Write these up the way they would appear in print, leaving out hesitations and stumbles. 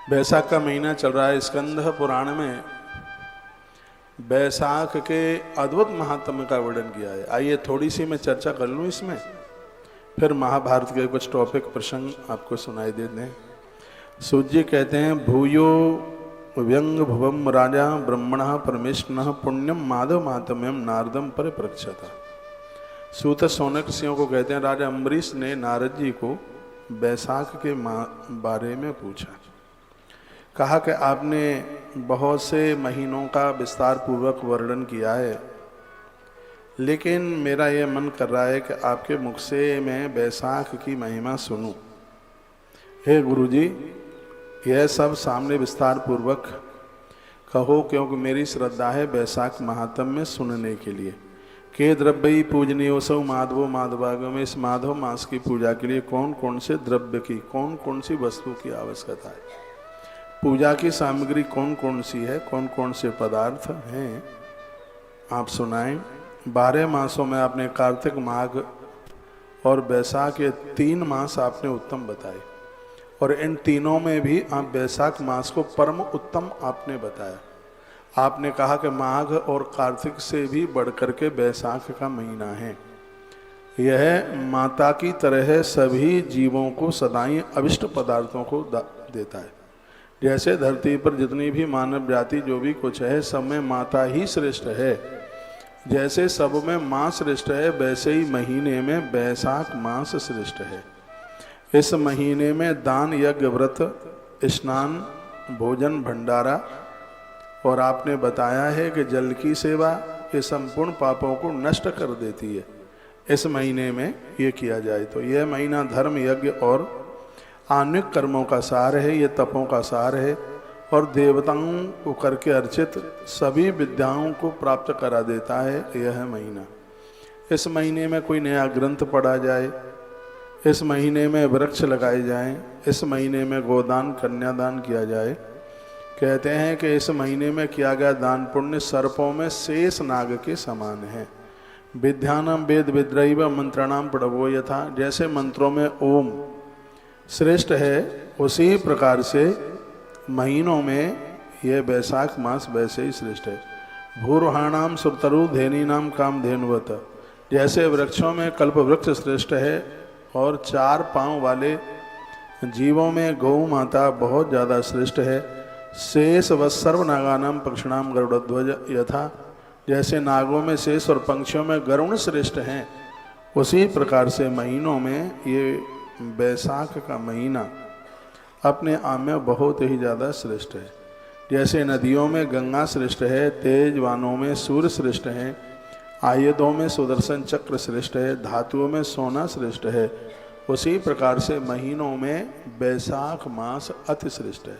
बैसाख का महीना चल रहा है। स्कंद पुराण में बैसाख के अद्भुत महात्म्य का वर्णन किया है। आइए थोड़ी सी मैं चर्चा कर लूँ इसमें, फिर महाभारत के कुछ टॉपिक प्रसंग आपको सुनाई दे दें। सूत जी कहते हैं, भूयो व्यंग भुवम राजा ब्रह्मण परमेष्ण पुण्यम माधव महात्म्यम नारदम पर प्रक्षता। सूत सौनक ऋषियों को कहते हैं, राजा अम्बरीश ने नारद जी को बैसाख के बारे में पूछा। कहा कि आपने बहुत से महीनों का विस्तार पूर्वक वर्णन किया है, लेकिन मेरा यह मन कर रहा है कि आपके मुख से मैं बैसाख की महिमा सुनूं। हे गुरुजी, यह सब सामने विस्तार पूर्वक कहो, क्योंकि मेरी श्रद्धा है बैसाख महात्म्य सुनने के लिए। के द्रव्य पूजनीयोसौ माधवो माधवागम में इस माधव मास की पूजा के लिए कौन कौन से द्रव्य की, कौन कौन सी वस्तु की आवश्यकता है, पूजा की सामग्री कौन कौन सी है, कौन कौन से पदार्थ हैं, आप सुनाएं। 12 मासों में आपने कार्तिक, माघ और बैसाख ये 3 मास आपने उत्तम बताए, और इन तीनों में भी आप बैसाख मास को परम उत्तम आपने बताया। आपने कहा कि माघ और कार्तिक से भी बढ़कर के बैसाख का महीना है। यह माता की तरह सभी जीवों को सदाई अभिष्ट पदार्थों को देता है। जैसे धरती पर जितनी भी मानव जाति जो भी कुछ है, सब में माता ही श्रेष्ठ है। जैसे सब में माँ श्रेष्ठ है, वैसे ही महीने में बैसाख मास श्रेष्ठ है। इस महीने में दान, यज्ञ, व्रत, स्नान, भोजन, भंडारा, और आपने बताया है कि जल की सेवा ये संपूर्ण पापों को नष्ट कर देती है। इस महीने में ये किया जाए तो यह महीना धर्म, यज्ञ और आन्विक कर्मों का सार है, ये तपों का सार है, और देवताओं को करके अर्चित सभी विद्याओं को प्राप्त करा देता है यह महीना। इस महीने में कोई नया ग्रंथ पढ़ा जाए, इस महीने में वृक्ष लगाए जाएं, इस महीने में गोदान, कन्यादान किया जाए। कहते हैं कि इस महीने में किया गया दान पुण्य सर्पों में शेष नाग के समान है। विद्यानाम वेद विद्रैव मंत्रणाम प्रणवो यथा, जैसे मंत्रों में ओम श्रेष्ठ है, उसी प्रकार से महीनों में यह बैसाख मास वैसे ही श्रेष्ठ है। भूर्हाणाम सुरतरु धेनीनाम काम धेनुवत, जैसे वृक्षों में कल्प वृक्ष श्रेष्ठ है, और 4 पांव वाले जीवों में गौ माता बहुत ज़्यादा श्रेष्ठ है। शेष व सर्वनागानाम पक्षिणाम गरुड़ध्वज यथा, जैसे नागों में शेष और पंक्षियों में गरुण श्रेष्ठ हैं, उसी प्रकार से महीनों में ये बैसाख का महीना अपने आप में बहुत ही ज़्यादा श्रेष्ठ है। जैसे नदियों में गंगा श्रेष्ठ है, तेजवानों में सूर्य श्रेष्ठ है, आयुधों में सुदर्शन चक्र श्रेष्ठ है, धातुओं में सोना श्रेष्ठ है, उसी प्रकार से महीनों में बैसाख मास अति श्रेष्ठ है।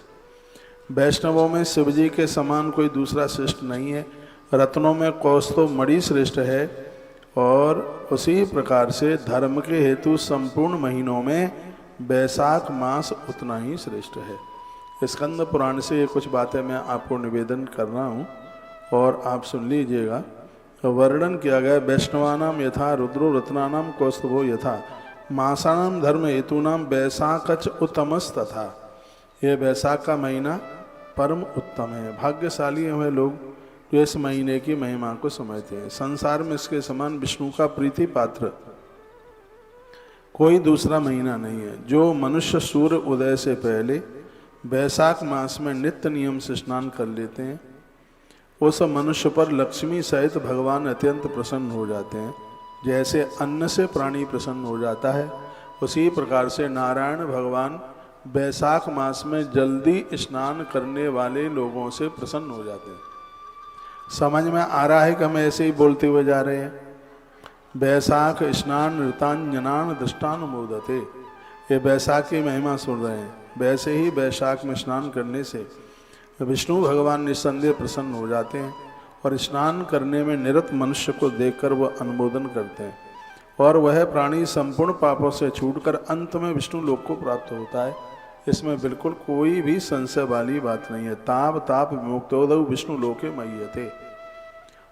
वैष्णवों में शिव जी के समान कोई दूसरा श्रेष्ठ नहीं है। रत्नों में कौस्तुभ मणि श्रेष्ठ है, और उसी प्रकार से धर्म के हेतु संपूर्ण महीनों में बैसाख मास उतना ही श्रेष्ठ है। स्कंद पुराण से ये कुछ बातें मैं आपको निवेदन कर रहा हूँ, और आप सुन लीजिएगा। वर्णन किया गया, वैष्णवानाम यथा रुद्रो रत्नानाम कौस्तुभो यथा मासानाम धर्म हेतूनाम बैसाखच उत्तमस तथा। ये बैसाख का महीना परम उत्तम है। भाग्यशाली हैं लोग जो इस महीने की महिमा को समझते हैं। संसार में इसके समान विष्णु का प्रीति पात्र कोई दूसरा महीना नहीं है। जो मनुष्य सूर्य उदय से पहले बैसाख मास में नित्य नियम से स्नान कर लेते हैं, उस मनुष्य पर लक्ष्मी सहित भगवान अत्यंत प्रसन्न हो जाते हैं। जैसे अन्न से प्राणी प्रसन्न हो जाता है, उसी प्रकार से नारायण भगवान बैसाख मास में जल्दी स्नान करने वाले लोगों से प्रसन्न हो जाते हैं। समझ में आ रहा है कि हम ऐसे ही बोलते हुए जा रहे हैं। बैसाख स्नान ऋतांजनान दृष्टान मोदते, ये बैसाख की महिमा सुन रहे हैं। वैसे ही बैसाख में स्नान करने से विष्णु भगवान निस्संदेह प्रसन्न हो जाते हैं, और स्नान करने में निरत मनुष्य को देखकर वह अनुमोदन करते हैं, और वह प्राणी संपूर्ण पापों से छूटकर अंत में विष्णु लोक को प्राप्त होता है। इसमें बिल्कुल कोई भी संशय वाली बात नहीं है। ताप ताप विमुक्तोदौ विष्णु लोके मय्यते।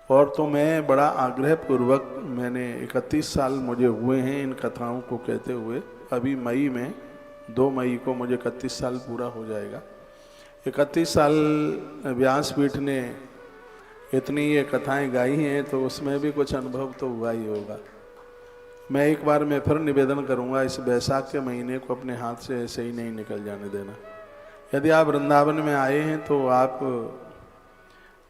और तो मैं बड़ा आग्रह पूर्वक, मैंने 31 साल मुझे हुए हैं इन कथाओं को कहते हुए। अभी मई में 2 मई को मुझे 31 साल पूरा हो जाएगा। 31 साल व्यासपीठ ने इतनी ये कथाएं गाई हैं, तो उसमें भी कुछ अनुभव तो हुआ ही होगा। मैं एक बार मैं फिर निवेदन करूंगा, इस वैशाख के महीने को अपने हाथ से ऐसे ही नहीं निकल जाने देना। यदि आप वृंदावन में आए हैं तो आप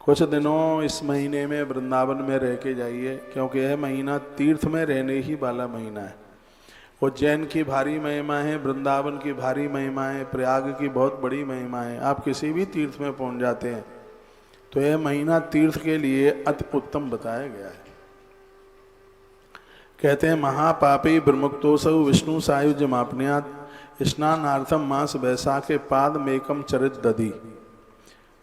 कुछ दिनों इस महीने में वृंदावन में रह के जाइए, क्योंकि यह महीना तीर्थ में रहने ही वाला महीना है। उज्जैन की भारी महिमा है, वृंदावन की भारी महिमा है, प्रयाग की बहुत बड़ी महिमा है। आप किसी भी तीर्थ में पहुंच जाते हैं तो यह महीना तीर्थ के लिए अति उत्तम बताया गया है। कहते हैं महापापी ब्रह्मक्तोसौ विष्णु सायुज्य मापन्यात स्नानार्थम मास वैशाखे पाद मेकम चरित दधी।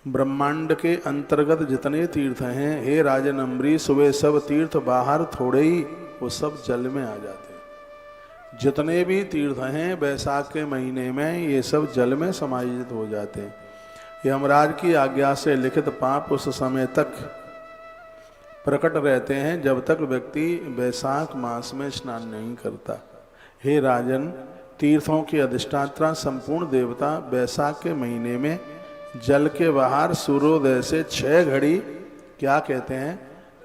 ब्रह्मांड के अंतर्गत जितने तीर्थ हैं, हे राजन अम्बरीश, वे सब तीर्थ बाहर थोड़े ही वो सब जल में आ जाते हैं। जितने भी तीर्थ हैं वैशाख के महीने में ये सब जल में समाहित हो जाते हैं। यमराज की आज्ञा से लिखित पाप उस समय तक प्रकट रहते हैं जब तक व्यक्ति वैशाख मास में स्नान नहीं करता। हे राजन, तीर्थों की अधिष्ठात्रा संपूर्ण देवता वैशाख के महीने में जल के बाहर सूर्योदय से 6 घड़ी क्या कहते हैं?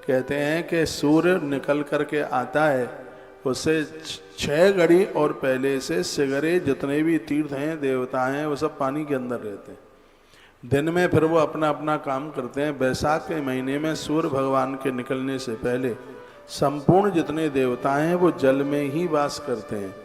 कहते हैं कि सूर्य निकल करके आता है, उससे 6 घड़ी और पहले से सिगरे जितने भी तीर्थ हैं देवता हैं वो सब पानी के अंदर रहते हैं। दिन में फिर वो अपना अपना काम करते हैं। वैशाख के महीने में सूर्य भगवान के निकलने से पहले संपूर्ण जितने देवता हैं वो जल में ही वास करते हैं।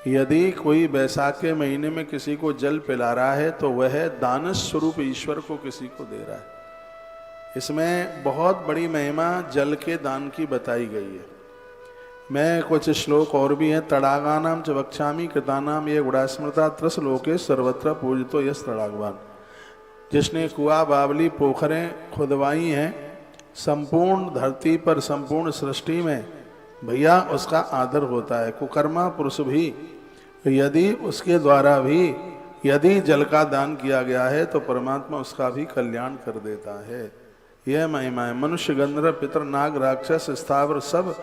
यदि कोई वैशाख के महीने में किसी को जल पिला रहा है तो वह दान स्वरूप ईश्वर को किसी को दे रहा है। इसमें बहुत बड़ी महिमा जल के दान की बताई गई है। मैं कुछ श्लोक और भी हैं। तड़ागानाम च वक्ष्यामि कृतानाम ये गुणास्मृता त्रस लोके सर्वत्र पूजितो यस तड़ागवान। जिसने कुआ बावली पोखरें खुदवाई हैं संपूर्ण धरती पर, संपूर्ण सृष्टि में, भैया उसका आदर होता है। कुकर्मा पुरुष भी यदि उसके द्वारा भी यदि जल का दान किया गया है तो परमात्मा उसका भी कल्याण कर देता है। यह महिमा है। मनुष्य, गंधर्व, पितर, नाग, राक्षस, स्थावर सब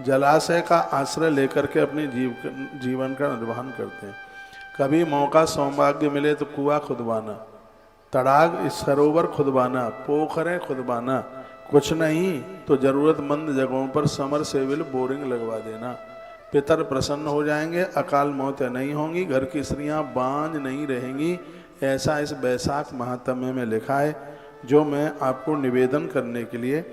जलाशय का आश्रय लेकर के अपने जीवन का निर्वहन करते हैं। कभी मौका सौभाग्य मिले तो कुआं खुदवाना, तड़ाग सरोवर खुदवाना, पोखरें खुदवाना, कुछ नहीं तो जरूरतमंद जगहों पर समरसेबल बोरिंग लगवा देना। पितर प्रसन्न हो जाएंगे, अकाल मौतें नहीं होंगी, घर की स्त्रियां बांझ नहीं रहेंगी। ऐसा इस वैशाख महात्म्य में लिखा है, जो मैं आपको निवेदन करने के लिए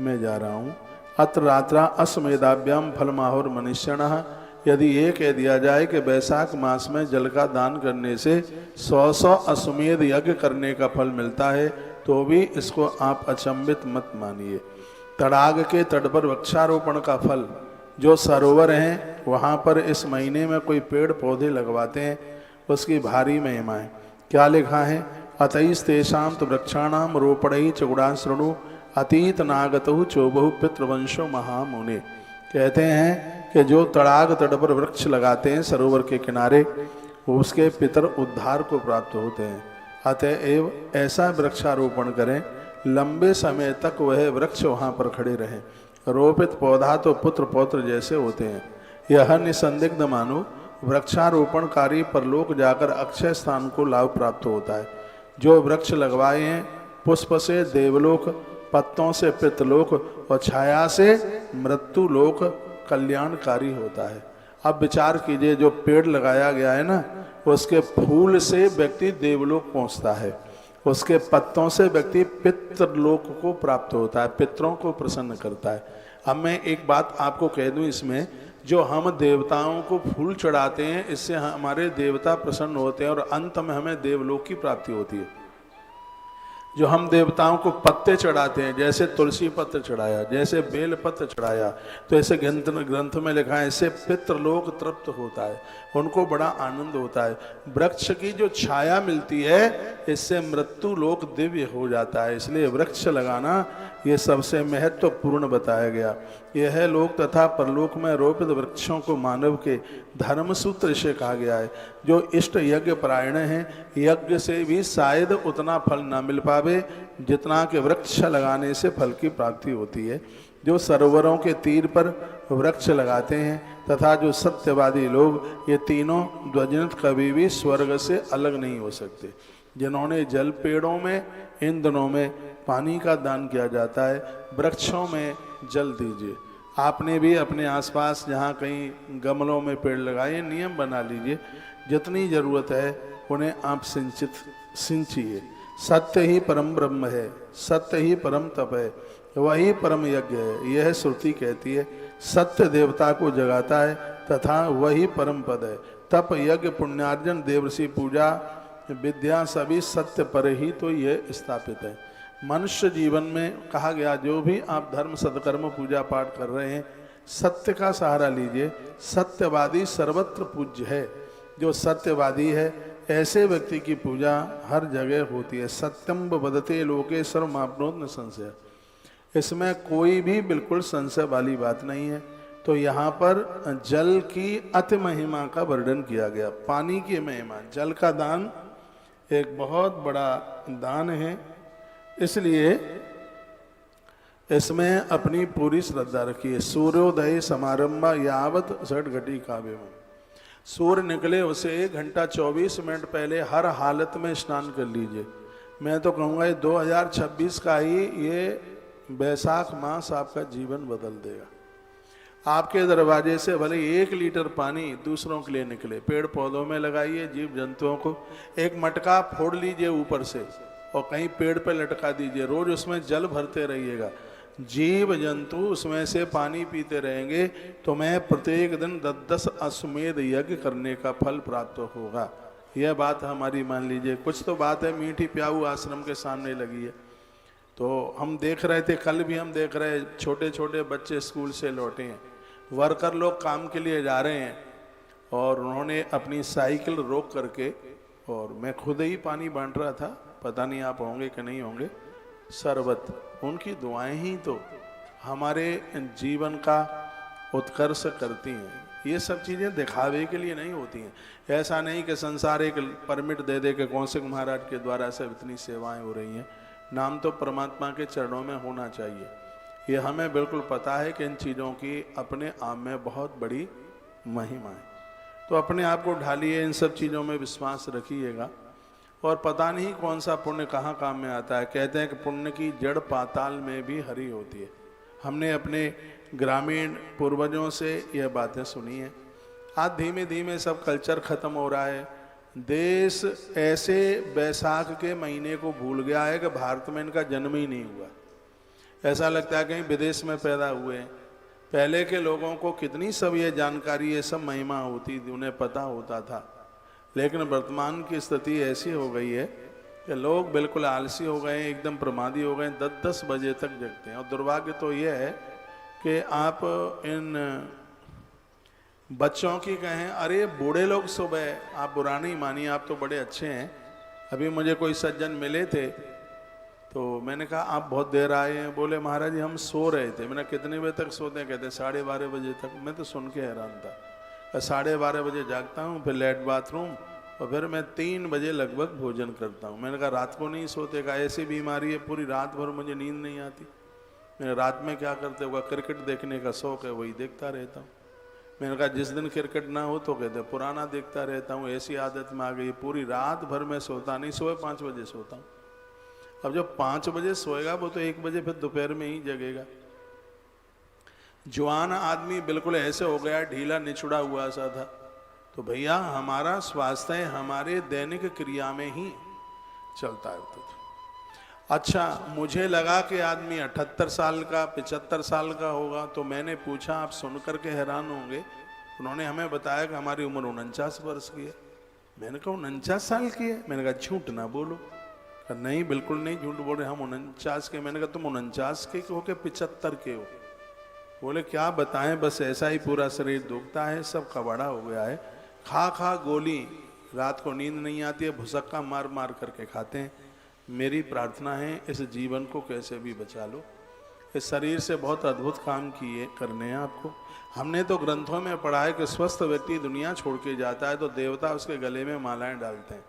मैं जा रहा हूँ। अत्र रात्रा अस्मेधाभ्याम फलमाहुर मनुष्यणः। यदि ये कह दिया जाए कि वैशाख मास में जल का दान करने से 100 अश्वमेध यज्ञ करने का फल मिलता है तो भी इसको आप अचंभित मत मानिए। तड़ाग के तट पर वृक्षारोपण का फल, जो सरोवर हैं वहाँ पर इस महीने में कोई पेड़ पौधे लगवाते हैं, उसकी भारी महिमा है। क्या लिखा है? अतईस तेषाम तो वृक्षाणाम रोपणई चुगुड़ा शृणु अतीत नागतु चोबहु पितृवंशो महामुने। कहते हैं कि जो तड़ाग तट पर वृक्ष लगाते हैं सरोवर के किनारे, उसके पितर उद्धार को प्राप्त होते हैं। अतएव ऐसा वृक्षारोपण करें लंबे समय तक वह वृक्ष वहाँ पर खड़े रहें। रोपित पौधा तो पुत्र पौत्र जैसे होते हैं। यह निसंदिग्ध मानो वृक्षारोपणकारी परलोक जाकर अक्षय स्थान को लाभ प्राप्त होता है। जो वृक्ष लगवाए हैं पुष्प से देवलोक, पत्तों से पितृलोक और छाया से मृत्यु लोक कल्याणकारी होता है। अब विचार कीजिए, जो पेड़ लगाया गया है ना, उसके फूल से व्यक्ति देवलोक पहुंचता है, उसके पत्तों से व्यक्ति पितृलोक को प्राप्त होता है, पितरों को प्रसन्न करता है। अब मैं एक बात आपको कह दूं, इसमें जो हम देवताओं को फूल चढ़ाते हैं इससे हमारे देवता प्रसन्न होते हैं और अंत में हमें देवलोक की प्राप्ति होती है। जो हम देवताओं को पत्ते चढ़ाते हैं, जैसे तुलसी पत्र चढ़ाया, जैसे बेल पत्र चढ़ाया, तो ऐसे ग्रंथ में लिखा है इससे पितृलोक तृप्त होता है, उनको बड़ा आनंद होता है। वृक्ष की जो छाया मिलती है इससे मृत्यु लोक दिव्य हो जाता है। इसलिए वृक्ष लगाना ये सबसे महत्वपूर्ण बताया गया। यह है लोक तथा परलोक में रोपित वृक्षों को मानव के धर्म सूत्र से कहा गया है। जो इष्ट यज्ञ परायण हैं, यज्ञ से भी शायद उतना फल ना मिल पावे जितना कि वृक्ष लगाने से फल की प्राप्ति होती है। जो सरोवरों के तीर पर वृक्ष लगाते हैं तथा जो सत्यवादी लोग, ये तीनों द्वजनित कभी भी स्वर्ग से अलग नहीं हो सकते। जिन्होंने जल, पेड़ों में इन दिनों में पानी का दान किया जाता है, वृक्षों में जल दीजिए। आपने भी अपने आसपास जहाँ कहीं गमलों में पेड़ लगाए, नियम बना लीजिए, जितनी ज़रूरत है उन्हें आप सिंचिए। सत्य ही परम ब्रह्म है, सत्य ही परम तप है, वही परम यज्ञ है। यह श्रुति कहती है। सत्य देवता को जगाता है तथा वही परम पद है। तप, यज्ञ, पुण्यार्जन, देवर्षि पूजा, विद्या सभी सत्य पर ही तो यह स्थापित है। मनुष्य जीवन में कहा गया, जो भी आप धर्म, सत्कर्म, पूजा पाठ कर रहे हैं, सत्य का सहारा लीजिए। सत्यवादी सर्वत्र पूज्य है। जो सत्यवादी है, ऐसे व्यक्ति की पूजा हर जगह होती है। सत्यम वदते लोके सर्वमाप्नोत न संशय। इसमें कोई भी बिल्कुल संशय वाली बात नहीं है। तो यहाँ पर जल की अति महिमा का वर्णन किया गया, पानी की महिमा। जल का दान एक बहुत बड़ा दान है, इसलिए इसमें अपनी पूरी श्रद्धा रखिए। सूर्योदय समारंभ यावत षट घटी काव्य में, सूर्य निकले उसे 1 घंटा 24 मिनट पहले हर हालत में स्नान कर लीजिए। मैं तो कहूँगा ये 2026 का ही ये बैसाख मास आपका जीवन बदल देगा। आपके दरवाजे से भले 1 लीटर पानी दूसरों के लिए निकले। पेड़ पौधों में लगाइए, जीव जंतुओं को एक मटका फोड़ लीजिए ऊपर से और कहीं पेड़ पर लटका दीजिए। रोज उसमें जल भरते रहिएगा, जीव जंतु उसमें से पानी पीते रहेंगे, तो मैं प्रत्येक दिन 10-10 अश्वमेध यज्ञ करने का फल प्राप्त होगा। यह बात हमारी मान लीजिए। कुछ तो बात है मीठी प्याऊ आश्रम के सामने लगी है। तो हम देख रहे थे, कल भी हम देख रहे, छोटे छोटे बच्चे स्कूल से लौटे हैं, वर्कर लोग काम के लिए जा रहे हैं और उन्होंने अपनी साइकिल रोक करके, और मैं खुद ही पानी बांट रहा था, पता नहीं आप होंगे कि नहीं होंगे, शरबत। उनकी दुआएं ही तो हमारे जीवन का उत्कर्ष करती हैं। ये सब चीज़ें दिखावे के लिए नहीं होती हैं। ऐसा नहीं कि संसार एक परमिट दे दे कि कौशिक महाराज के द्वारा सब इतनी सेवाएं हो रही हैं। नाम तो परमात्मा के चरणों में होना चाहिए। ये हमें बिल्कुल पता है कि इन चीज़ों की अपने आप में बहुत बड़ी महिमा है। तो अपने आप को ढालिए, इन सब चीज़ों में विश्वास रखिएगा, और पता नहीं कौन सा पुण्य कहाँ काम में आता है। कहते हैं कि पुण्य की जड़ पाताल में भी हरी होती है। हमने अपने ग्रामीण पूर्वजों से यह बातें सुनी हैं। आज धीमे धीमे सब कल्चर खत्म हो रहा है। देश ऐसे बैसाख के महीने को भूल गया है कि भारत में इनका जन्म ही नहीं हुआ। ऐसा लगता है कहीं विदेश में पैदा हुए हैं। पहले के लोगों को कितनी सब ये जानकारी, ये सब महिमा होती थी, उन्हें पता होता था। लेकिन वर्तमान की स्थिति ऐसी हो गई है कि लोग बिल्कुल आलसी हो गए हैं, एकदम प्रमादी हो गए हैं, 10-10 बजे तक जगते हैं। और दुर्भाग्य तो यह है कि आप इन बच्चों की कहें, अरे बूढ़े लोग सुबह, आप बुरा नहीं मानिए, आप तो बड़े अच्छे हैं। अभी मुझे कोई सज्जन मिले थे तो मैंने कहा आप बहुत देर आए हैं। बोले महाराज जी हम सो रहे थे। मैंने कितने बजे तक सोते हैं? कहते 12:30 बजे तक। मैं तो सुन के हैरान था। 12:30 बजे जागता हूँ, फिर लेट बाथरूम, और फिर मैं 3 बजे लगभग भोजन करता हूँ। मैंने कहा रात को नहीं सोते? कहा ऐसी बीमारी है, पूरी रात भर मुझे नींद नहीं आती। मैंने रात में क्या करते होगा? क्रिकेट देखने का शौक है, वही देखता रहता हूँ। मैंने कहा जिस दिन क्रिकेट ना हो तो कहते पुराना देखता रहता हूँ, ऐसी आदत में आ गई, पूरी रात भर मैं सोता नहीं। सुबह 5 बजे सोता हूँ। अब जब 5 बजे सोएगा वो तो 1 बजे फिर दोपहर में ही जगेगा। जवान आदमी बिल्कुल ऐसे हो गया, ढीला निचुड़ा हुआ सा था। तो भैया हमारा स्वास्थ्य हमारे दैनिक क्रिया में ही चलता है। तो अच्छा, मुझे लगा कि आदमी 78 साल का 75 साल का होगा। तो मैंने पूछा, आप सुनकर के हैरान होंगे, उन्होंने हमें बताया कि हमारी उम्र 49 वर्ष की है। मैंने कहा 49 साल की है? मैंने कहा झूठ ना बोलो। नहीं बिल्कुल नहीं झूठ बोल रहे, हम 49 के। मैंने कहा तुम 49 के हो के 75 के हो? बोले क्या बताएं, बस ऐसा ही पूरा शरीर दुखता है, सब कबाड़ा हो गया है। खा खा गोली, रात को नींद नहीं आती है, भुसक्का मार मार करके खाते हैं। मेरी प्रार्थना है इस जीवन को कैसे भी बचा लो। इस शरीर से बहुत अद्भुत काम किए करने हैं आपको। हमने तो ग्रंथों में पढ़ा है कि स्वस्थ व्यक्ति दुनिया छोड़ के जाता है तो देवता उसके गले में मालाएं डालते हैं,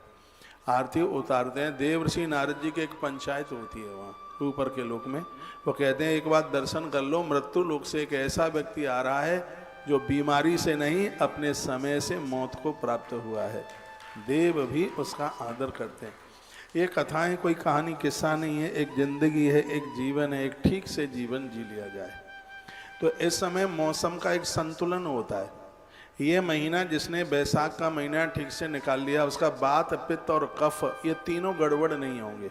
आरती उतारते हैं। देवर्षि नारद जी की एक पंचायत होती है वहाँ ऊपर के लोक में। वो कहते हैं एक बार दर्शन कर लो, मृत्यु लोक से एक ऐसा व्यक्ति आ रहा है जो बीमारी से नहीं अपने समय से मौत को प्राप्त हुआ है। देव भी उसका आदर करते हैं। ये कथाएं कोई कहानी किस्सा नहीं है, एक जिंदगी है, एक जीवन है, एक ठीक से जीवन जी लिया जाए। तो इस समय मौसम का एक संतुलन होता है। ये महीना जिसने बैसाख का महीना ठीक से निकाल लिया, उसका बात, पित्त और कफ ये तीनों गड़बड़ नहीं होंगे।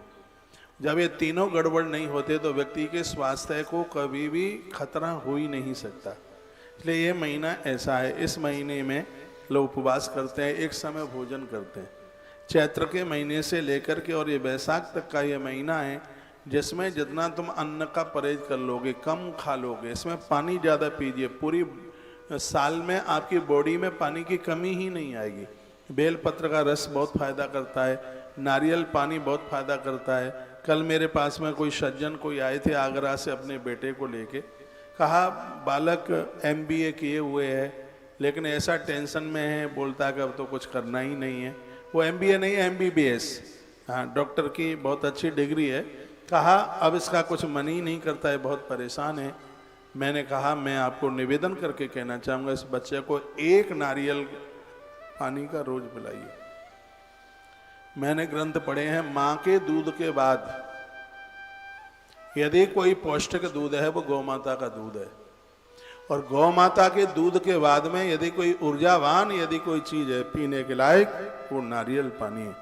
जब ये तीनों गड़बड़ नहीं होते तो व्यक्ति के स्वास्थ्य को कभी भी खतरा हो ही नहीं सकता। इसलिए ये महीना ऐसा है। इस महीने में लोग उपवास करते हैं, एक समय भोजन करते हैं। चैत्र के महीने से लेकर के और ये बैसाख तक का ये महीना है जिसमें जितना तुम अन्न का परहेज कर लोगे, कम खा लोगे। इसमें पानी ज़्यादा पीजिए, पूरी साल में आपकी बॉडी में पानी की कमी ही नहीं आएगी। बेलपत्र का रस बहुत फायदा करता है, नारियल पानी बहुत फायदा करता है। कल मेरे पास में कोई सज्जन कोई आए थे आगरा से अपने बेटे को लेके, कहा बालक MBA किए हुए है लेकिन ऐसा टेंशन में है, बोलता कि अब तो कुछ करना ही नहीं है। वो MBA नहीं, MBBS, हाँ, डॉक्टर की बहुत अच्छी डिग्री है। कहा अब इसका कुछ मन ही नहीं करता है, बहुत परेशान है। मैंने कहा मैं आपको निवेदन करके कहना चाहूँगा, इस बच्चे को 1 नारियल पानी का रोज पिलाइए। मैंने ग्रंथ पढ़े हैं, माँ के दूध के बाद यदि कोई पौष्टिक दूध है वो गौ माता का दूध है, और गौ माता के दूध के बाद में यदि कोई ऊर्जावान यदि कोई चीज है पीने के लायक, वो नारियल पानी है।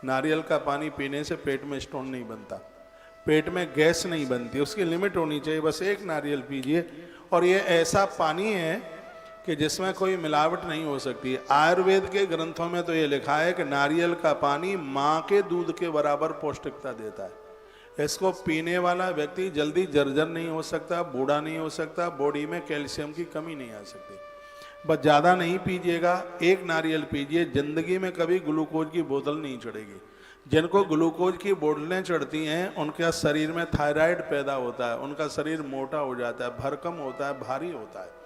नारियल का पानी पीने से पेट में स्टोन नहीं बनता, पेट में गैस नहीं बनती, उसकी लिमिट होनी चाहिए। बस 1 नारियल पीजिए, और ये ऐसा पानी है कि जिसमें कोई मिलावट नहीं हो सकती। आयुर्वेद के ग्रंथों में तो ये लिखा है कि नारियल का पानी माँ के दूध के बराबर पौष्टिकता देता है। इसको पीने वाला व्यक्ति जल्दी जर्जर नहीं हो सकता, बूढ़ा नहीं हो सकता, बॉडी में कैल्शियम की कमी नहीं आ सकती। बस ज़्यादा नहीं पीजिएगा, 1 नारियल पीजिए। जिंदगी में कभी ग्लूकोज की बोतल नहीं चढ़ेगी। जिनको ग्लूकोज की बोतलें चढ़ती हैं उनके शरीर में थायराइड पैदा होता है, उनका शरीर मोटा हो जाता है, भरकम होता है, भारी होता है।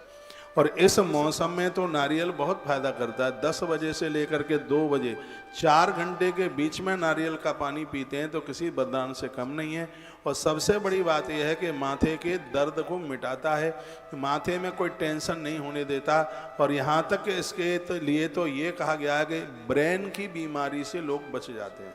और इस मौसम में तो नारियल बहुत फायदा करता है। 10 बजे से लेकर के 2 बजे 4 घंटे के बीच में नारियल का पानी पीते हैं तो किसी वरदान से कम नहीं है। और सबसे बड़ी बात यह है कि माथे के दर्द को मिटाता है, माथे में कोई टेंशन नहीं होने देता। और यहाँ तक कि इसके लिए तो ये कहा गया है कि ब्रेन की बीमारी से लोग बच जाते हैं।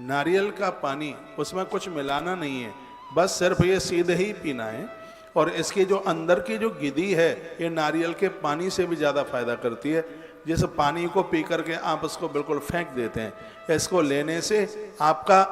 नारियल का पानी, उसमें कुछ मिलाना नहीं है, बस सिर्फ ये सीधे ही पीना है। और इसकी जो अंदर की जो गिदी है ये नारियल के पानी से भी ज़्यादा फायदा करती है। जिस पानी को पी करके आप उसको बिल्कुल फेंक देते हैं, इसको लेने से आपका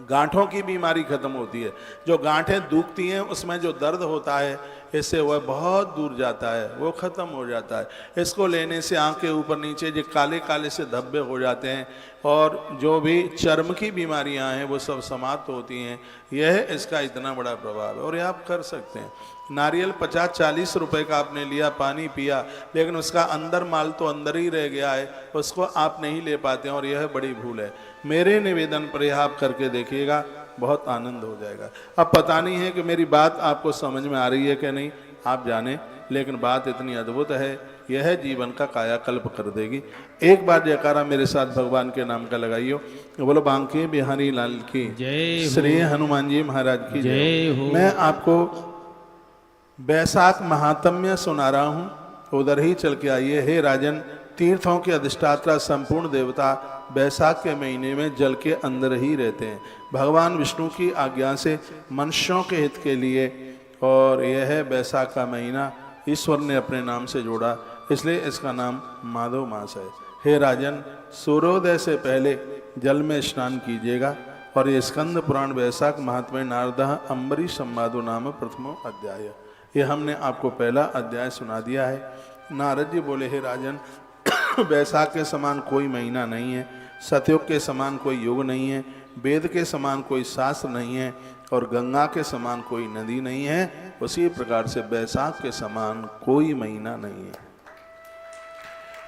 गांठों की बीमारी खत्म होती है। जो गांठें दुखती हैं उसमें जो दर्द होता है, इससे वह बहुत दूर जाता है, वो खत्म हो जाता है। इसको लेने से आँख के ऊपर नीचे जो काले काले से धब्बे हो जाते हैं और जो भी चर्म की बीमारियां हैं वो सब समाप्त होती हैं। यह इसका इतना बड़ा प्रभाव है और ये आप कर सकते हैं। नारियल 50-40 रुपए का आपने लिया, पानी पिया, लेकिन उसका अंदर माल तो अंदर ही रह गया है, उसको आप नहीं ले पाते हैं और यह बड़ी भूल है। मेरे निवेदन पर यह आप करके देखिएगा, बहुत आनंद हो जाएगा। अब पता नहीं है कि मेरी बात आपको समझ में आ रही है कि नहीं, आप जाने, लेकिन बात इतनी अद्भुत है, यह जीवन का कायाकल्प कर देगी। एक बार जयकारा मेरे साथ भगवान के नाम का लगाइयो। बोलो बांके बिहारी लाल की जय, श्री हनुमान जी महाराज की जय। मैं आपको बैसाख महात्म्य सुना रहा हूँ, उधर ही चल के आइए। हे राजन, तीर्थों के अधिष्ठाता संपूर्ण देवता बैसाख के महीने में जल के अंदर ही रहते हैं। भगवान विष्णु की आज्ञा से मनुष्यों के हित के लिए, और यह है बैसाख का महीना ईश्वर ने अपने नाम से जोड़ा, इसलिए इसका नाम माधव मास है। हे राजन, सूर्योदय से पहले जल में स्नान कीजिएगा। और ये स्कंद पुराण बैसाख महात्म्य नारदः अम्बरीश संवादो नाम प्रथमो अध्याय, ये हमने आपको पहला अध्याय सुना दिया है। नारद जी बोले, हे राजन, बैसाख के समान कोई महीना नहीं है, सतयुग के समान कोई युग नहीं है, वेद के समान कोई शास्त्र नहीं है, और गंगा के समान कोई नदी नहीं है। उसी प्रकार से बैसाख के समान कोई महीना नहीं है।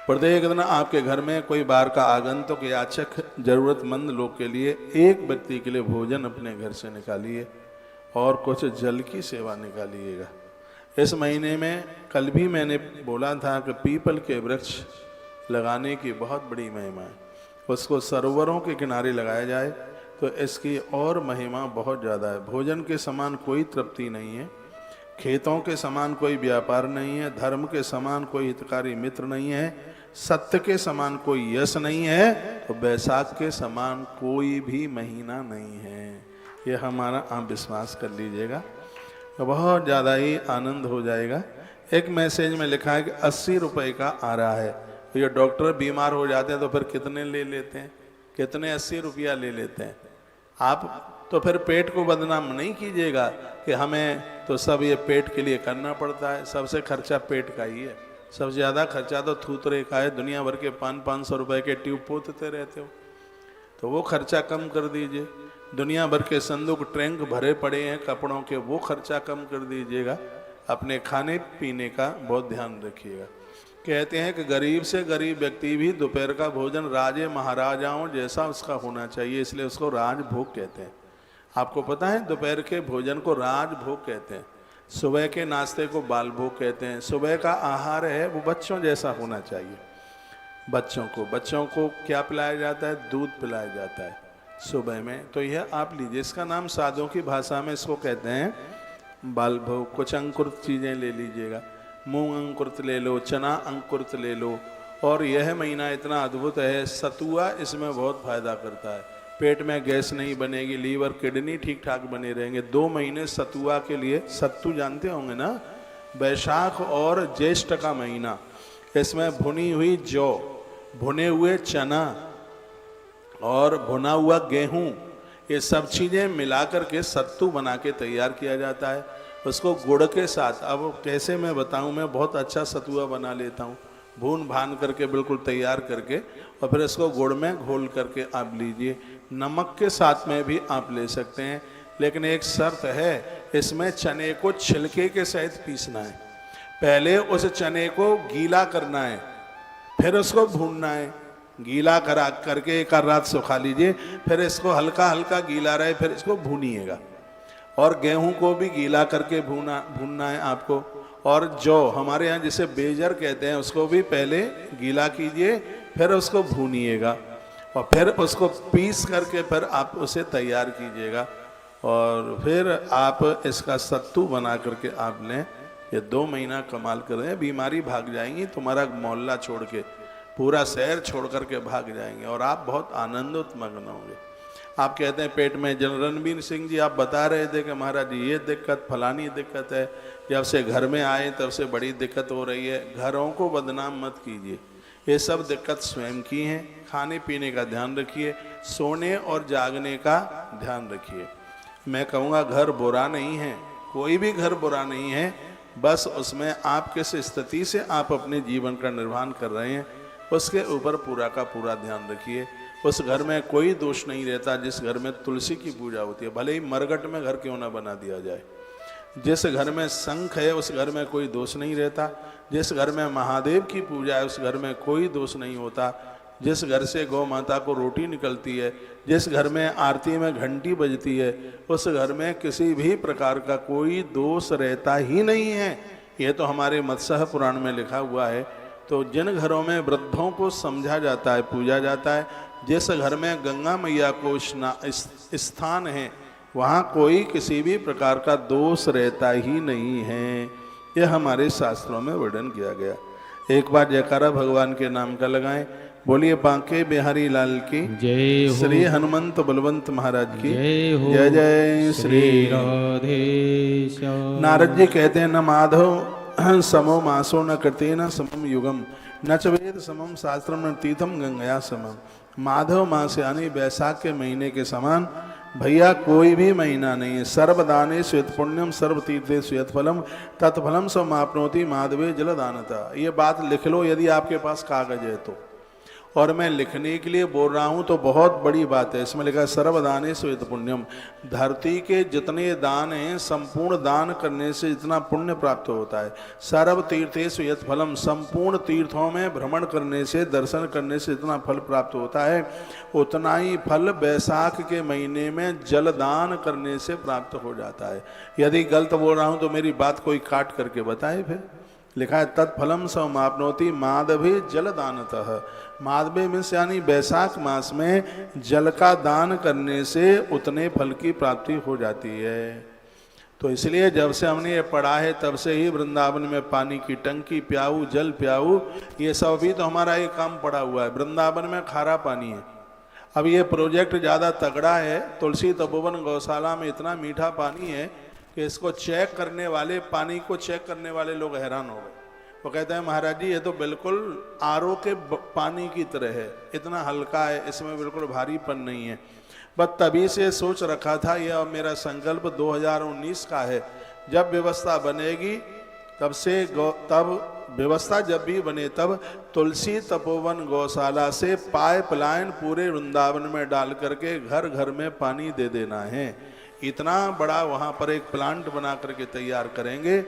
प्रत्येक दिन आपके घर में कोई बाहर का आगंतुक याचक जरूरतमंद लोग के लिए, एक व्यक्ति के लिए भोजन अपने घर से निकालिए और कुछ जल की सेवा निकालिएगा। इस महीने में कल भी मैंने बोला था कि पीपल के वृक्ष लगाने की बहुत बड़ी महिमा है। उसको सरोवरों के किनारे लगाया जाए तो इसकी और महिमा बहुत ज़्यादा है। भोजन के समान कोई तृप्ति नहीं है, खेतों के समान कोई व्यापार नहीं है, धर्म के समान कोई हितकारी मित्र नहीं है, सत्य के समान कोई यश नहीं है, तो बैसाख के समान कोई भी महीना नहीं है। ये हमारा आप विश्वास कर लीजिएगा, तो बहुत ज़्यादा ही आनंद हो जाएगा। एक मैसेज में लिखा है कि 80 रुपए का आ रहा है। तो ये डॉक्टर बीमार हो जाते हैं तो फिर कितने ले लेते हैं, कितने 80 रुपया ले लेते हैं। आप तो फिर पेट को बदनाम नहीं कीजिएगा कि हमें तो सब ये पेट के लिए करना पड़ता है। सबसे खर्चा पेट का ही है, सबसे ज़्यादा खर्चा तो थूतरे का है। दुनिया भर के 500-500 रुपए के ट्यूब पोतते रहते हो, तो वो खर्चा कम कर दीजिए। दुनिया भर के संदूक ट्रंक भरे पड़े हैं कपड़ों के, वो खर्चा कम कर दीजिएगा। अपने खाने पीने का बहुत ध्यान रखिएगा। कहते हैं कि गरीब से गरीब व्यक्ति भी दोपहर का भोजन राजे महाराजाओं जैसा उसका होना चाहिए, इसलिए उसको राजभोग कहते हैं। आपको पता है दोपहर के भोजन को राजभोग कहते हैं, सुबह के नाश्ते को बाल भोग कहते हैं। सुबह का आहार है वो बच्चों जैसा होना चाहिए। बच्चों को क्या पिलाया जाता है? दूध पिलाया जाता है सुबह में। तो यह आप लीजिए, इसका नाम साधुओं की भाषा में इसको कहते हैं बाल भोग। कुछ अंकुरित चीज़ें ले लीजिएगा, मूंग अंकुरित ले लो, चना अंकुरित ले लो। और यह महीना इतना अद्भुत है, सतुआ इसमें बहुत फायदा करता है। पेट में गैस नहीं बनेगी, लीवर किडनी ठीक ठाक बने रहेंगे। 2 महीने सतुआ के लिए, सत्तू जानते होंगे ना, बैसाख और ज्येष्ठ का महीना, इसमें भुनी हुई जौ, भुने हुए चना और भुना हुआ गेहूं, ये सब चीज़ें मिलाकर के सत्तू बना के तैयार किया जाता है। उसको गुड़ के साथ, अब कैसे मैं बताऊं, मैं बहुत अच्छा सतुआ बना लेता हूँ, भून भान करके बिल्कुल तैयार करके, और फिर इसको गुड़ में घोल करके आप लीजिए। नमक के साथ में भी आप ले सकते हैं, लेकिन एक शर्त है, इसमें चने को छिलके के सहित पीसना है। पहले उस चने को गीला करना है, फिर उसको भूनना है। गीला करा करके एक रात सुखा लीजिए, फिर इसको हल्का हल्का गीला रहे, फिर इसको भूनिएगा। और गेहूं को भी गीला करके भूनना है आपको। और जो हमारे यहाँ जिसे बेजर कहते हैं, उसको भी पहले गीला कीजिए, फिर उसको भूनिएगा, और फिर उसको पीस करके फिर आप उसे तैयार कीजिएगा। और फिर आप इसका सत्तू बना करके आप लें। ये 2 महीना कमाल कर रहे हैं, बीमारी भाग जाएंगी, तुम्हारा मोहल्ला छोड़ के, पूरा शहर छोड़ करके भाग जाएंगे, और आप बहुत आनंदोत्मग्न होंगे। आप कहते हैं पेट में जल, रणबीर सिंह जी आप बता रहे थे कि महाराज जी ये दिक्कत, फलानी दिक्कत है, जब से घर में आए तब से बड़ी दिक्कत हो रही है। घरों को बदनाम मत कीजिए, ये सब दिक्कत स्वयं की हैं। खाने पीने का ध्यान रखिए, सोने और जागने का ध्यान रखिए। मैं कहूँगा घर बुरा नहीं है, कोई भी घर बुरा नहीं है, बस उसमें आप किस स्थिति से आप अपने जीवन का निर्वहन कर रहे हैं, उसके ऊपर पूरा का पूरा ध्यान रखिए। उस घर में कोई दोष नहीं रहता जिस घर में तुलसी की पूजा होती है, भले ही मरघट में घर क्यों ना बना दिया जाए। जिस घर में शंख है उस घर में कोई दोष नहीं रहता। जिस घर में महादेव की पूजा है उस घर में कोई दोष नहीं होता। जिस घर से गौ माता को रोटी निकलती है, जिस घर में आरती में घंटी बजती है, उस घर में किसी भी प्रकार का कोई दोष रहता ही नहीं है। ये तो हमारे मत्स्य पुराण में लिखा हुआ है। तो जिन घरों में वृद्धों को समझा जाता है, पूजा जाता है, जिस घर में गंगा मैया को स्थान है, वहाँ कोई किसी भी प्रकार का दोष रहता ही नहीं है। यह हमारे शास्त्रों में वर्णन किया गया। एक बार जयकारा भगवान के नाम का लगाएं। बोलिए बांके बिहारी लाल की जय हो, श्री हनुमंत बलवंत महाराज की जय हो, जय जय श्री राधेश। नारद जी कहते हैं, न माधव समो मासो न कृतेन समम युगम, न च वेद समम शास्त्रम न तीर्थम गंगया समम। माधव मास यानी बैसाख के महीने के समान भैया कोई भी महीना नहीं है। सर्वदाने स्वेत पुण्यम सर्व तीर्थे स्वेत फलम तत्फलम समाप्नोति माधवे जलदानता। ये बात लिख लो यदि आपके पास कागज है तो। और मैं लिखने के लिए बोल रहा हूँ तो बहुत बड़ी बात है। इसमें लिखा है सर्वदाने स्वेत पुण्यम, धरती के जितने दान हैं संपूर्ण दान करने से जितना पुण्य प्राप्त होता है। सर्व तीर्थे स्वेत फलम, संपूर्ण तीर्थों में भ्रमण करने से, दर्शन करने से जितना फल प्राप्त होता है उतना ही फल बैसाख के महीने में जलदान करने से प्राप्त हो जाता है। यदि गलत बोल रहा हूँ तो मेरी बात कोई काट करके बताए। फिर लिखा है तत्फलम समाप्नोति माधवे जलदानतः। माधवे में यानी बैसाख मास में जल का दान करने से उतने फल की प्राप्ति हो जाती है। तो इसलिए जब से हमने ये पढ़ा है तब से ही वृंदावन में पानी की टंकी प्याऊ, जल प्याऊ, ये सब भी तो हमारा ये काम पड़ा हुआ है। वृंदावन में खारा पानी है। अब ये प्रोजेक्ट ज़्यादा तगड़ा है। तुलसी तपोवन गौशाला में इतना मीठा पानी है कि इसको चेक करने वाले, पानी को चेक करने वाले लोग हैरान हो गए। वो कहते हैं महाराज जी ये तो बिल्कुल आरओ के पानी की तरह है, इतना हल्का है, इसमें बिल्कुल भारीपन नहीं है। बस तभी से सोच रखा था, यह मेरा संकल्प 2019 का है, जब व्यवस्था बनेगी तब व्यवस्था जब भी बने तब तुलसी तपोवन गौशाला से पाइपलाइन पूरे वृंदावन में डाल करके घर घर में पानी दे देना है। इतना बड़ा वहां पर एक प्लांट बना करके तैयार करेंगे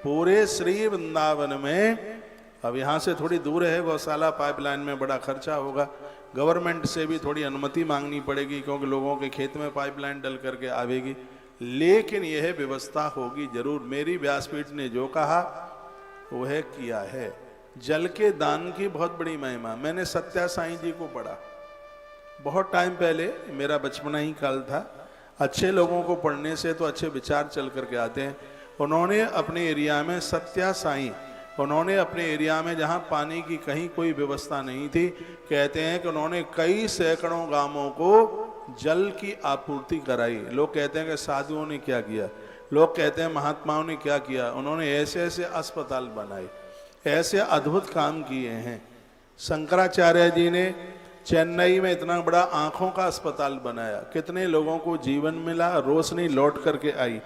पूरे श्री वृंदावन में। अब यहाँ से थोड़ी दूर है गौशाला, पाइपलाइन में बड़ा खर्चा होगा, गवर्नमेंट से भी थोड़ी अनुमति मांगनी पड़ेगी क्योंकि लोगों के खेत में पाइपलाइन डल करके आवेगी, लेकिन यह व्यवस्था होगी जरूर। मेरी व्यासपीठ ने जो कहा वह किया है। जल के दान की बहुत बड़ी महिमा मैंने सत्या साईं जी को पढ़ा बहुत टाइम पहले, मेरा बचपना ही काल था। अच्छे लोगों को पढ़ने से तो अच्छे विचार चल करके आते हैं। उन्होंने अपने एरिया में सत्या साईं, उन्होंने अपने एरिया में जहाँ पानी की कहीं कोई व्यवस्था नहीं थी, कहते हैं कि उन्होंने कई सैकड़ों गांवों को जल की आपूर्ति कराई। लोग कहते हैं कि साधुओं ने क्या किया, लोग कहते हैं महात्माओं ने क्या किया। उन्होंने ऐसे ऐसे अस्पताल बनाए, ऐसे अद्भुत काम किए हैं। शंकराचार्य जी ने चेन्नई में इतना बड़ा आंखों का अस्पताल बनाया, कितने लोगों को जीवन मिला, रोशनी लौट करके आई।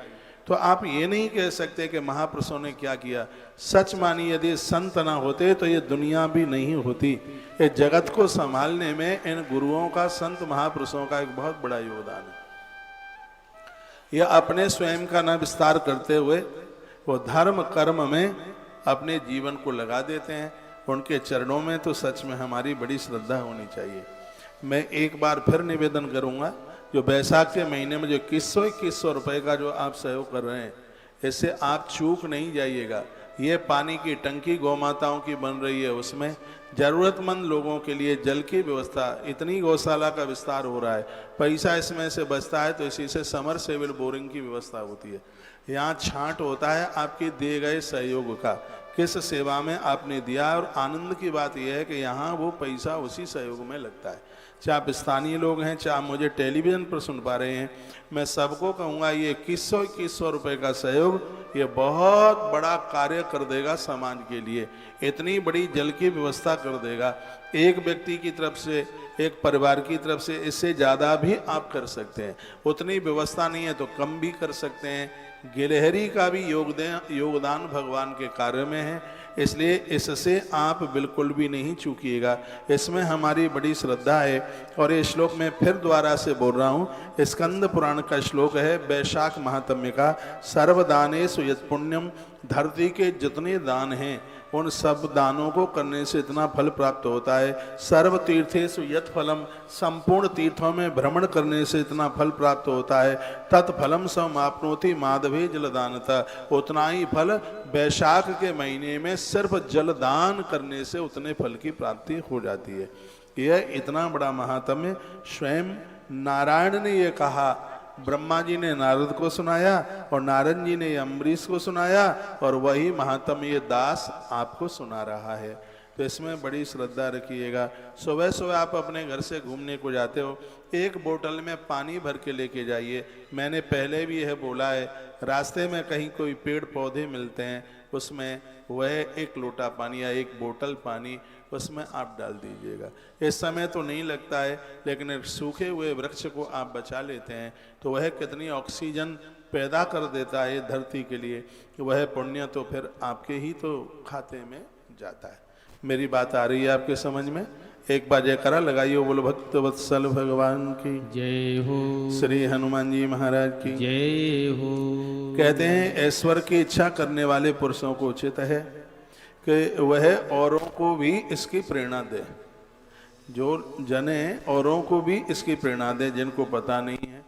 तो आप ये नहीं कह सकते कि महापुरुषों ने क्या किया। सच मानिए यदि संत ना होते तो ये दुनिया भी नहीं होती। ये जगत को संभालने में इन गुरुओं का, संत महापुरुषों का एक बहुत बड़ा योगदान है। यह अपने स्वयं का न विस्तार करते हुए वो धर्म कर्म में अपने जीवन को लगा देते हैं। उनके चरणों में तो सच में हमारी बड़ी श्रद्धा होनी चाहिए। मैं एक बार फिर निवेदन करूंगा, जो बैसाख के महीने में जो 2100 रुपए का जो आप सहयोग कर रहे हैं, इससे आप चूक नहीं जाइएगा। ये पानी की टंकी गौ माताओं की बन रही है, उसमें जरूरतमंद लोगों के लिए जल की व्यवस्था, इतनी गौशाला का विस्तार हो रहा है, पैसा इसमें से बचता है तो इसी से समरसेबल बोरिंग की व्यवस्था होती है। यहाँ छांट होता है आपके दिए गए सहयोग का, किस सेवा में आपने दिया। और आनंद की बात यह है कि यहाँ वो पैसा उसी सहयोग में लगता है। चाहे आप स्थानीय लोग हैं, चाहे मुझे टेलीविज़न पर सुन पा रहे हैं, मैं सबको कहूँगा ये 2100 रुपये का सहयोग ये बहुत बड़ा कार्य कर देगा समाज के लिए। इतनी बड़ी जल की व्यवस्था कर देगा। एक व्यक्ति की तरफ से, एक परिवार की तरफ से, इससे ज़्यादा भी आप कर सकते हैं। उतनी व्यवस्था नहीं है तो कम भी कर सकते हैं। गिलहरी का भी योगदान भगवान के कार्य में है, इसलिए इससे आप बिल्कुल भी नहीं चूकिएगा। इसमें हमारी बड़ी श्रद्धा है। और ये श्लोक मैं फिर दोबारा से बोल रहा हूँ, स्कंद पुराण का श्लोक है, वैशाख महात्म्य का। सर्वदानेषु यत् पुण्यम, धरती के जितने दान हैं उन सब दानों को करने से इतना फल प्राप्त होता है। सर्व तीर्थेषु यत् फलम, संपूर्ण तीर्थों में भ्रमण करने से इतना फल प्राप्त होता है। तत्फलम समाप्नोति माधवे जलदानता, उतना ही फल वैशाख के महीने में सिर्फ जलदान करने से उतने फल की प्राप्ति हो जाती है। यह इतना बड़ा महात्म्य स्वयं नारायण ने ये कहा। ब्रह्मा जी ने नारद को सुनाया और नारद जी ने अम्बरीश को सुनाया, और वही महात्म्य ये दास आपको सुना रहा है। तो इसमें बड़ी श्रद्धा रखिएगा। सुबह सुबह आप अपने घर से घूमने को जाते हो, एक बोतल में पानी भर के लेके जाइए। मैंने पहले भी यह बोला है, रास्ते में कहीं कोई पेड़ पौधे मिलते हैं, उसमें वह एक लोटा पानी या एक बोतल पानी उसमें आप डाल दीजिएगा। इस समय तो नहीं लगता है, लेकिन एक सूखे हुए वृक्ष को आप बचा लेते हैं तो वह कितनी ऑक्सीजन पैदा कर देता है धरती के लिए, वह पुण्य तो फिर आपके ही तो खाते में जाता है। मेरी बात आ रही है आपके समझ में? एक बार जयकारा लगाइए, बोलो भक्त वत्सल भगवान की जय हो, श्री हनुमान जी महाराज की जय हो। कहते हैं ऐश्वर्य की इच्छा करने वाले पुरुषों को उचित है कि वह औरों को भी इसकी प्रेरणा दे। जो जने औरों को भी इसकी प्रेरणा दे जिनको पता नहीं है।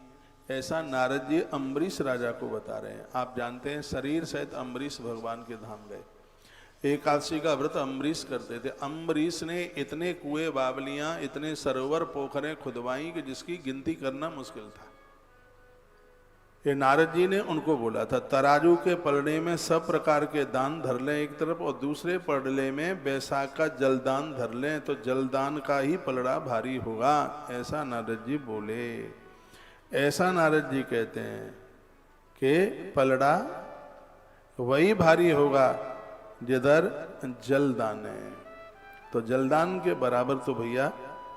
ऐसा नारद जी अम्बरीश राजा को बता रहे हैं। आप जानते हैं शरीर सहित अम्बरीश भगवान के धाम गए। एकादशी का व्रत अम्बरीश करते थे। अम्बरीश ने इतने कुएं बावलियां, इतने सरोवर पोखरें खुदवाई कि जिसकी गिनती करना मुश्किल था। ये नारद जी ने उनको बोला था। तराजू के पलड़े में सब प्रकार के दान धर लें एक तरफ, और दूसरे पलड़े में बैसाख का जलदान धर लें, तो जलदान का ही पलड़ा भारी होगा, ऐसा नारद जी बोले। ऐसा नारद जी कहते हैं कि पलड़ा वही भारी होगा जिधर जलदान है। तो जलदान के बराबर तो भैया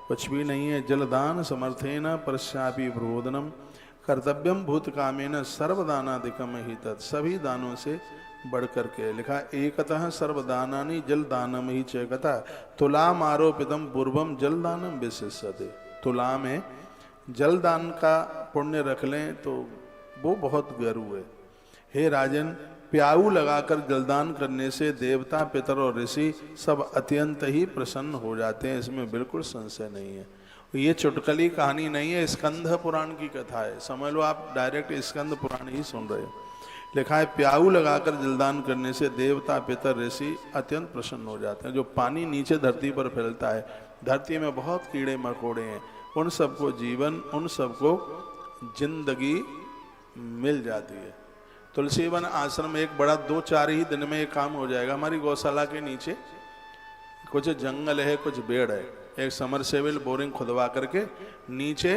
कुछ भी नहीं है। जलदान समर्थेन परस्यापि प्रबोधनम कर्तव्यम भूत कामेन सर्वदानादिकम ही तत्। सभी दानों से बढ़ करके लिखा, एकतः सर्वदानानि जलदानम ही चेकता तुलाम आरोपितम पूर्वम जलदानम विशिष्यते। तुला में जलदान का पुण्य रख लें तो वो बहुत गरु है। हे राजन, प्याऊ लगाकर जलदान करने से देवता, पितर और ऋषि सब अत्यंत ही प्रसन्न हो जाते हैं, इसमें बिल्कुल संशय नहीं है। ये चुटकली कहानी नहीं है, स्कंद पुराण की कथा है, समझ लो आप डायरेक्ट स्कंद पुराण ही सुन रहे हो। लिखा है प्याऊ लगाकर जलदान करने से देवता, पितर, ऋषि अत्यंत प्रसन्न हो जाते हैं। जो पानी नीचे धरती पर फैलता है, धरती में बहुत कीड़े मकोड़े हैं, उन सबको जीवन, उन सबको जिंदगी मिल जाती है। तुलसी वन आश्रम में एक बड़ा 2-4 ही दिन में एक काम हो जाएगा। हमारी गौशाला के नीचे कुछ जंगल है, कुछ पेड़ है, एक समरसेबल बोरिंग खुदवा करके नीचे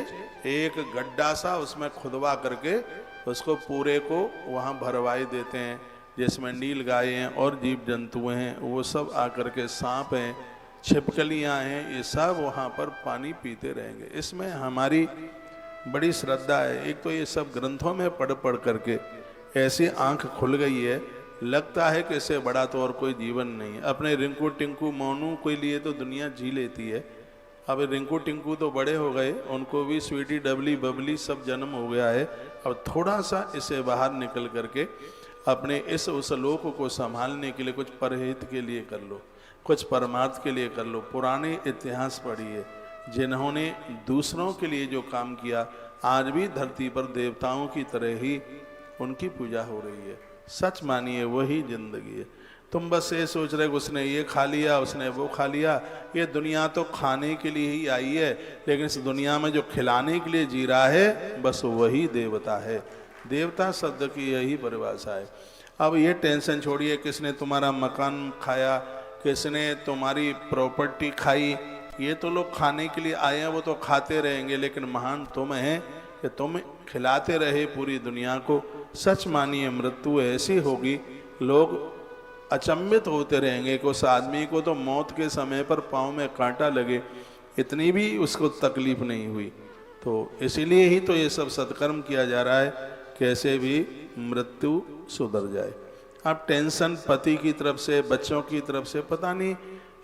एक गड्ढा सा उसमें खुदवा करके उसको पूरे को वहाँ भरवाई देते हैं, जिसमें नील गाय हैं और जीव जंतु हैं, वो सब आकर के, सांप हैं, छिपकलियाँ हैं, ये सब वहाँ पर पानी पीते रहेंगे। इसमें हमारी बड़ी श्रद्धा है। एक तो ये सब ग्रंथों में पढ़ पढ़ करके ऐसी आंख खुल गई है, लगता है कि इससे बड़ा तो और कोई जीवन नहीं है। अपने रिंकू टिंकू मोनू के लिए तो दुनिया जी लेती है। अब रिंकू टिंकू तो बड़े हो गए, उनको भी स्वीटी डबली बबली सब जन्म हो गया है। अब थोड़ा सा इसे बाहर निकल करके अपने इस उस लोक को संभालने के लिए कुछ परहित के लिए कर लो, कुछ परमार्थ के लिए कर लो। पुराने इतिहास पढ़िए, जिन्होंने दूसरों के लिए जो काम किया, आज भी धरती पर देवताओं की तरह ही उनकी पूजा हो रही है। सच मानिए वही जिंदगी है। तुम बस ये सोच रहे उसने ये खा लिया, उसने वो खा लिया। ये दुनिया तो खाने के लिए ही आई है, लेकिन इस दुनिया में जो खिलाने के लिए जी रहा है बस वही देवता है। देवता शब्द की यही परिभाषा है। अब ये टेंशन छोड़िए, किसने तुम्हारा मकान खाया, किसने तुम्हारी प्रॉपर्टी खाई, ये तो लोग खाने के लिए आए हैं, वो तो खाते रहेंगे, लेकिन महान तुम हैं कि तुम खिलाते रहे पूरी दुनिया को। सच मानिए मृत्यु ऐसी होगी, लोग अचंभित होते रहेंगे कि उस आदमी को तो मौत के समय पर पाँव में कांटा लगे, इतनी भी उसको तकलीफ नहीं हुई। तो इसीलिए ही तो ये सब सत्कर्म किया जा रहा है, कैसे भी मृत्यु सुधर जाए। आप टेंशन पति की तरफ से, बच्चों की तरफ से, पता नहीं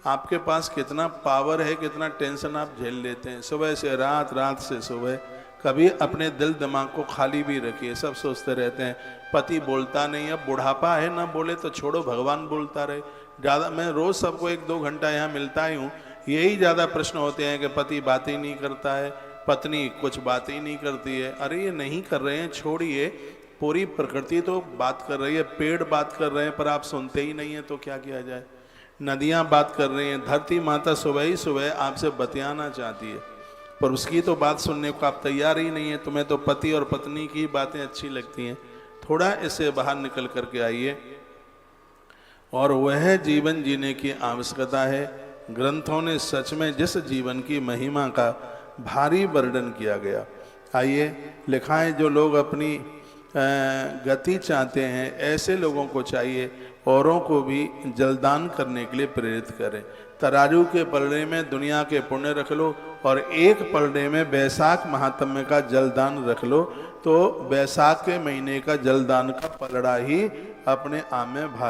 आपके पास कितना पावर है, कितना टेंशन आप झेल लेते हैं। सुबह से रात, रात से सुबह। कभी अपने दिल दिमाग को खाली भी रखिए। सब सोचते रहते हैं पति बोलता नहीं, अब बुढ़ापा है, ना बोले तो छोड़ो, भगवान बोलता रहे। ज़्यादा मैं रोज़ सबको 1-2 घंटा यहाँ मिलता ही हूँ, यही ज़्यादा प्रश्न होते हैं कि पति बात ही नहीं करता है, पत्नी कुछ बात ही नहीं करती है। अरे ये नहीं कर रहे हैं, छोड़िए, पूरी प्रकृति तो बात कर रही है, पेड़ बात कर रहे हैं, पर आप सुनते ही नहीं हैं, तो क्या किया जाए। नदियाँ बात कर रही हैं, धरती माता सुबह ही सुबह आपसे बतियाना चाहती है, पर उसकी तो बात सुनने को आप तैयार ही नहीं है। तुम्हें तो पति और पत्नी की बातें अच्छी लगती हैं। थोड़ा इससे बाहर निकल करके आइए, और वह जीवन जीने की आवश्यकता है। ग्रंथों ने सच में जिस जीवन की महिमा का भारी वर्णन किया गया। आइए, लिखा है जो लोग अपनी गति चाहते हैं, ऐसे लोगों को चाहिए औरों को भी जलदान करने के लिए प्रेरित करें। तराजू के पलड़े में दुनिया के पुण्य रख लो, और एक पलड़े में बैसाख महात्म्य का जलदान रख लो, तो बैसाख के महीने का जलदान का पलड़ा ही अपने आप में भारी